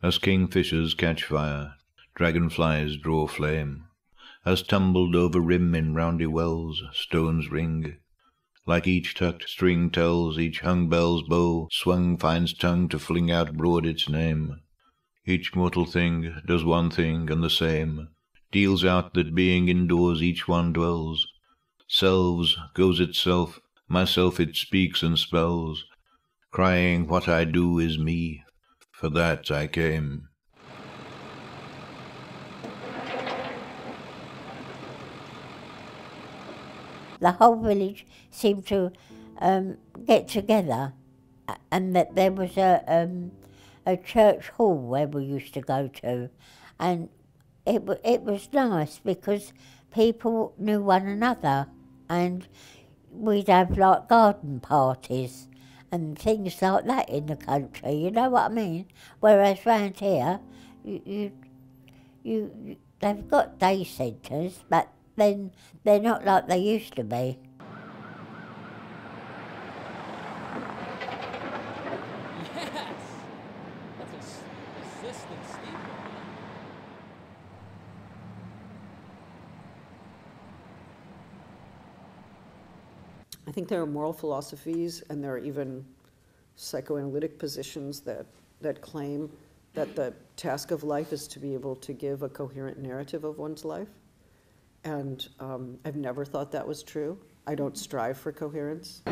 As kingfishers catch fire, dragonflies draw flame, as tumbled over rim in roundy wells stones ring, like each tucked string tells, each hung bell's bow swung finds tongue to fling out broad its name. Each mortal thing does one thing and the same, deals out that being indoors each one dwells, selves goes itself, myself it speaks and spells, crying what I do is me, for that I came. The whole village seemed to get together, and that there was a church hall where we used to go to, and it was nice because people knew one another, and we'd have like garden parties and things like that in the country, you know what I mean? Whereas round here, they've got day centres, but then they're not like they used to be. Yes! That's a resistant statement. I think there are moral philosophies and there are even psychoanalytic positions that claim that the task of life is to be able to give a coherent narrative of one's life. And I've never thought that was true. I don't strive for coherence.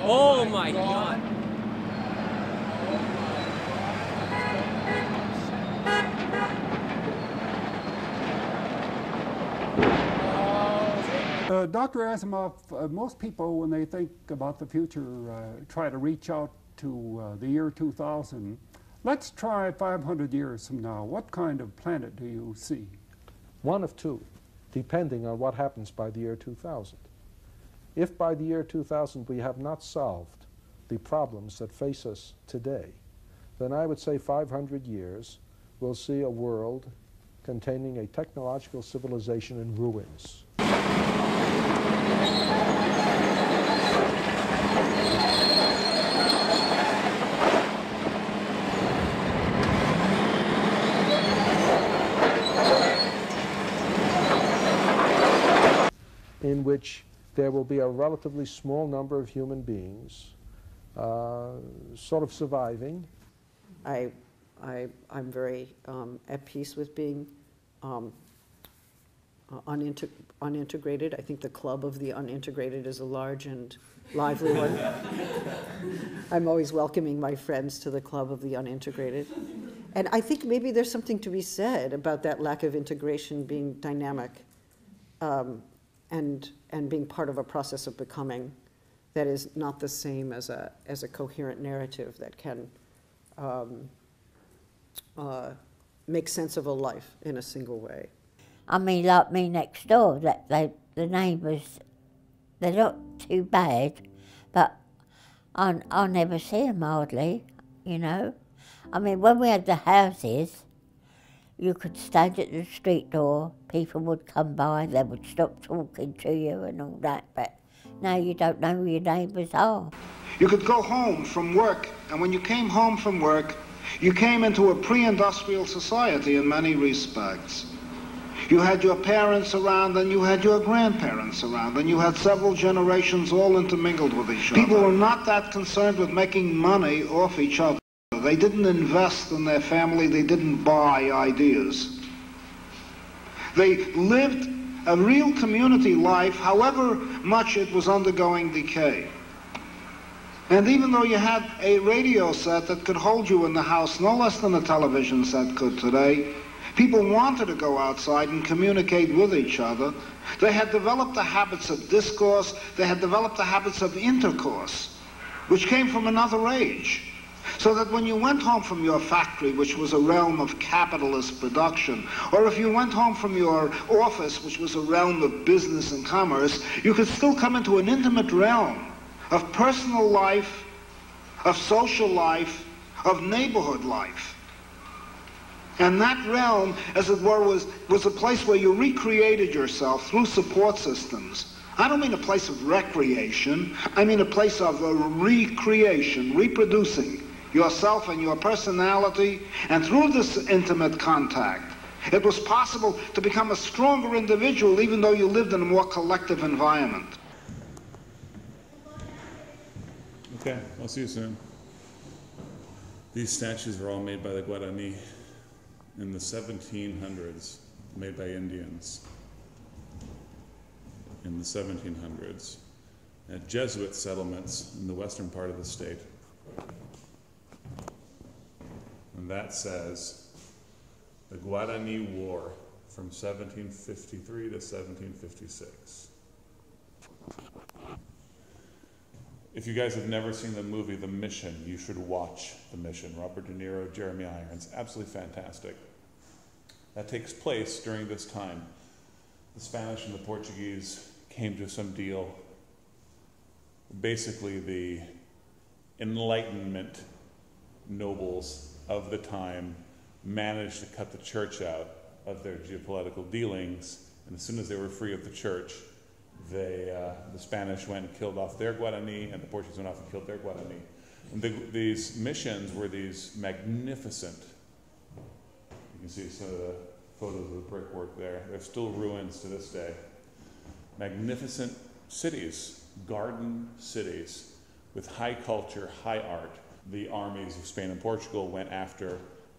Oh my God! Dr. Asimov, most people, when they think about the future, try to reach out to the year 2000. Let's try 500 years from now. What kind of planet do you see? One of two, depending on what happens by the year 2000. If by the year 2000 we have not solved the problems that face us today, then I would say 500 years we'll see a world containing a technological civilization in ruins. In which there will be a relatively small number of human beings sort of surviving. I'm very at peace with being unintegrated. I think the club of the unintegrated is a large and lively one. I'm always welcoming my friends to the club of the unintegrated. And I think maybe there's something to be said about that lack of integration being dynamic and being part of a process of becoming that is not the same as a coherent narrative that can make sense of a life in a single way. I mean, like me next door, that the neighbours, they're not too bad, but I never see them hardly, you know. I mean, when we had the houses, you could stand at the street door, people would come by, they would stop talking to you and all that, but now you don't know who your neighbours are. You could go home from work, and when you came home from work, you came into a pre-industrial society in many respects. You had your parents around, and you had your grandparents around, and you had several generations all intermingled with each other. People were not that concerned with making money off each other. They didn't invest in their family, they didn't buy ideas. They lived a real community life, however much it was undergoing decay. And even though you had a radio set that could hold you in the house no less than a television set could today, people wanted to go outside and communicate with each other. They had developed the habits of discourse, they had developed the habits of intercourse, which came from another age. So that when you went home from your factory, which was a realm of capitalist production, or if you went home from your office, which was a realm of business and commerce, you could still come into an intimate realm of personal life, of social life, of neighborhood life. And that realm, as it were, was a place where you recreated yourself through support systems. I don't mean a place of recreation. I mean a place of recreation, reproducing yourself and your personality. And through this intimate contact, it was possible to become a stronger individual even though you lived in a more collective environment. Okay, I'll see you soon. These statues were all made by the Guarani in the 1700s, made by Indians in the 1700s at Jesuit settlements in the western part of the state. And that says the Guarani War from 1753 to 1756. If you guys have never seen the movie The Mission, you should watch The Mission. Robert De Niro, Jeremy Irons, absolutely fantastic. That takes place during this time. The Spanish and the Portuguese came to some deal. Basically, the Enlightenment nobles of the time managed to cut the church out of their geopolitical dealings, and as soon as they were free of the church, the Spanish went and killed off their Guarani, and the Portuguese went off and killed their Guarani. And these missions were these magnificent, you can see some of the photos of the brickwork there. They're still ruins to this day. Magnificent cities, garden cities, with high culture, high art. The armies of Spain and Portugal went after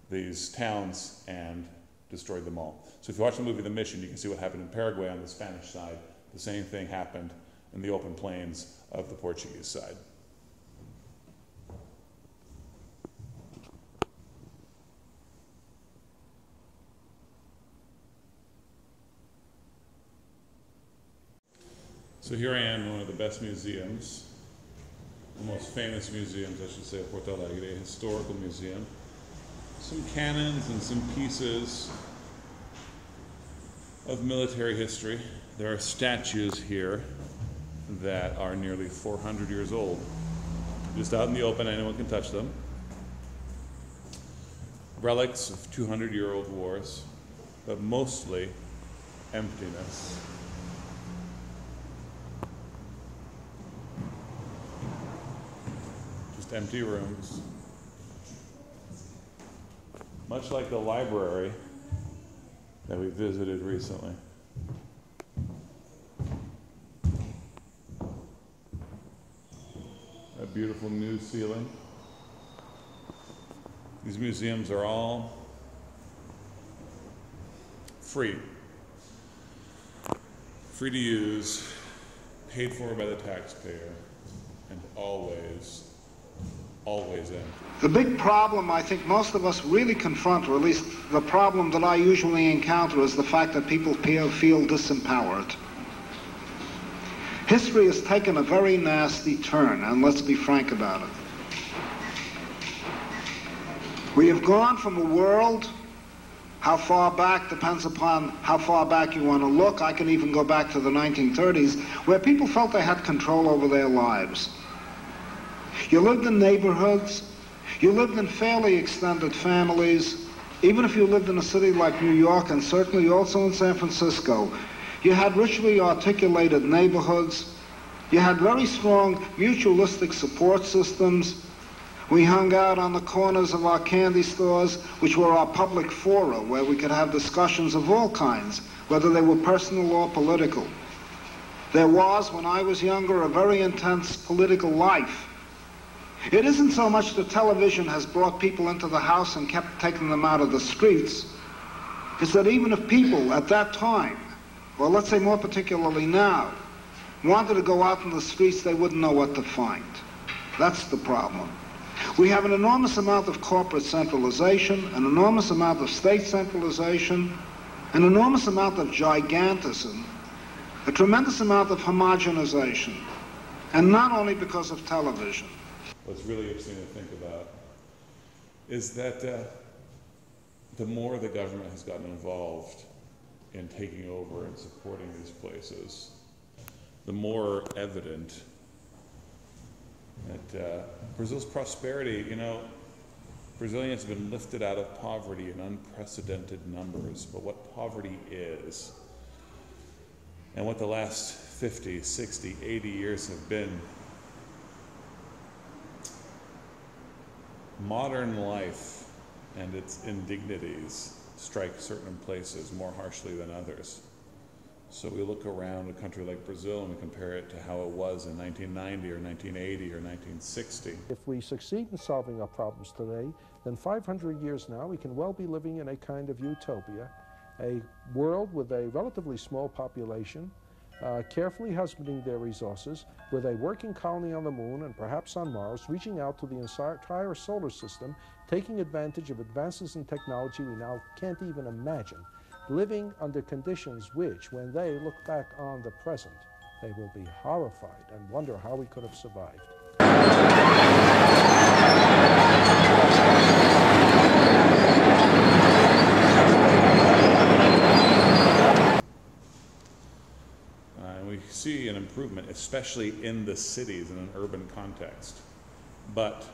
these towns and destroyed them all. So if you watch the movie The Mission, you can see what happened in Paraguay on the Spanish side. The same thing happened in the open plains of the Portuguese side. So here I am in one of the best museums, the most famous museums, I should say, of Porto Alegre, a historical museum. Some cannons and some pieces of military history. There are statues here that are nearly 400 years old. Just out in the open, anyone can touch them. Relics of 200-year-old wars, but mostly emptiness. Just empty rooms. Much like the library that we visited recently. A beautiful new ceiling. These museums are all free. Free to use, paid for by the taxpayer, and always empty. The big problem I think most of us really confront, or at least the problem that I usually encounter, is the fact that people feel disempowered. History has taken a very nasty turn, and let's be frank about it. We have gone from a world, how far back depends upon how far back you want to look. I can even go back to the 1930s, where people felt they had control over their lives. You lived in neighborhoods, you lived in fairly extended families. Even if you lived in a city like New York, and certainly also in San Francisco, you had richly articulated neighborhoods. You had very strong mutualistic support systems. We hung out on the corners of our candy stores, which were our public fora, where we could have discussions of all kinds, whether they were personal or political. There was, when I was younger, a very intense political life. It isn't so much that television has brought people into the house and kept taking them out of the streets. It's that even if people at that time, or let's say more particularly now, wanted to go out in the streets, they wouldn't know what to find. That's the problem. We have an enormous amount of corporate centralization, an enormous amount of state centralization, an enormous amount of gigantism, a tremendous amount of homogenization, and not only because of television. What's really interesting to think about is that the more the government has gotten involved in taking over and supporting these places, the more evident that Brazil's prosperity, you know, Brazilians have been lifted out of poverty in unprecedented numbers, but what poverty is, and what the last 50, 60, 80 years have been, modern life and its indignities strike certain places more harshly than others. So we look around a country like Brazil and we compare it to how it was in 1990 or 1980 or 1960. If we succeed in solving our problems today, then 500 years now we can well be living in a kind of utopia, a world with a relatively small population, carefully husbanding their resources, with a working colony on the moon and perhaps on Mars, reaching out to the entire solar system, taking advantage of advances in technology we now can't even imagine, living under conditions which, when they look back on the present, they will be horrified and wonder how we could have survived. We see an improvement, especially in the cities in an urban context. But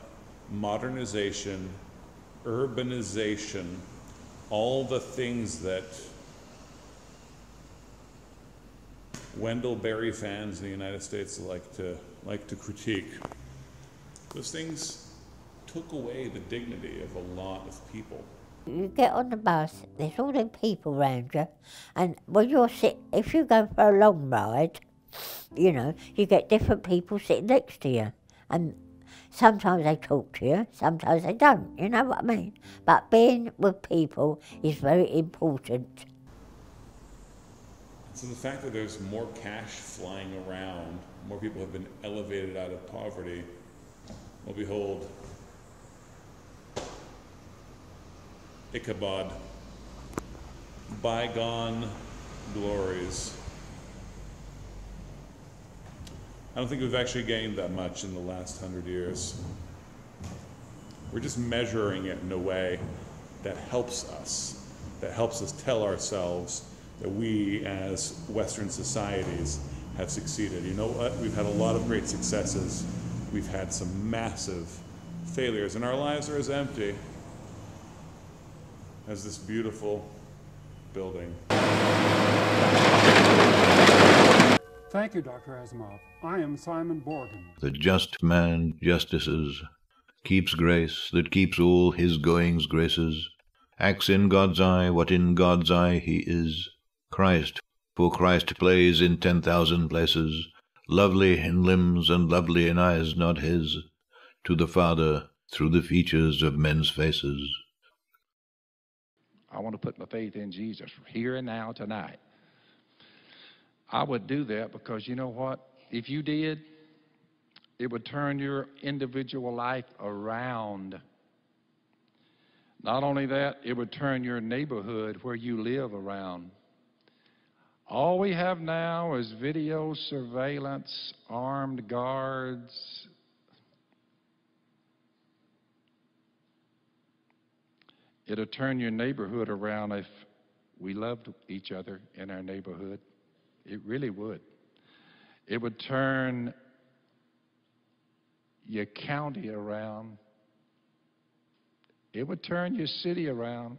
modernization, urbanization, all the things that Wendell Berry fans in the United States like to critique, those things took away the dignity of a lot of people. You get on the bus, there's all them people around you, and when if you go for a long ride, you know, you get different people sitting next to you, and sometimes they talk to you, sometimes they don't, you know what I mean? But being with people is very important. So the fact that there's more cash flying around, more people have been elevated out of poverty, well, behold, Ichabod, bygone glories. I don't think we've actually gained that much in the last 100 years. We're just measuring it in a way that helps us tell ourselves that we as Western societies have succeeded. You know what? We've had a lot of great successes. We've had some massive failures, and our lives are as empty as this beautiful building. Thank you, Dr. Asimov. I am Simon Borden. The just man justices, keeps grace that keeps all his goings graces, acts in God's eye what in God's eye he is. Christ, for Christ plays in 10,000 places, lovely in limbs and lovely in eyes not his, to the Father through the features of men's faces. I want to put my faith in Jesus here and now tonight. I would do that because you know what? If you did, it would turn your individual life around. Not only that, it would turn your neighborhood where you live around. All we have now is video surveillance, armed guards. It'll turn your neighborhood around if we loved each other in our neighborhood. It really would. It would turn your county around. It would turn your city around.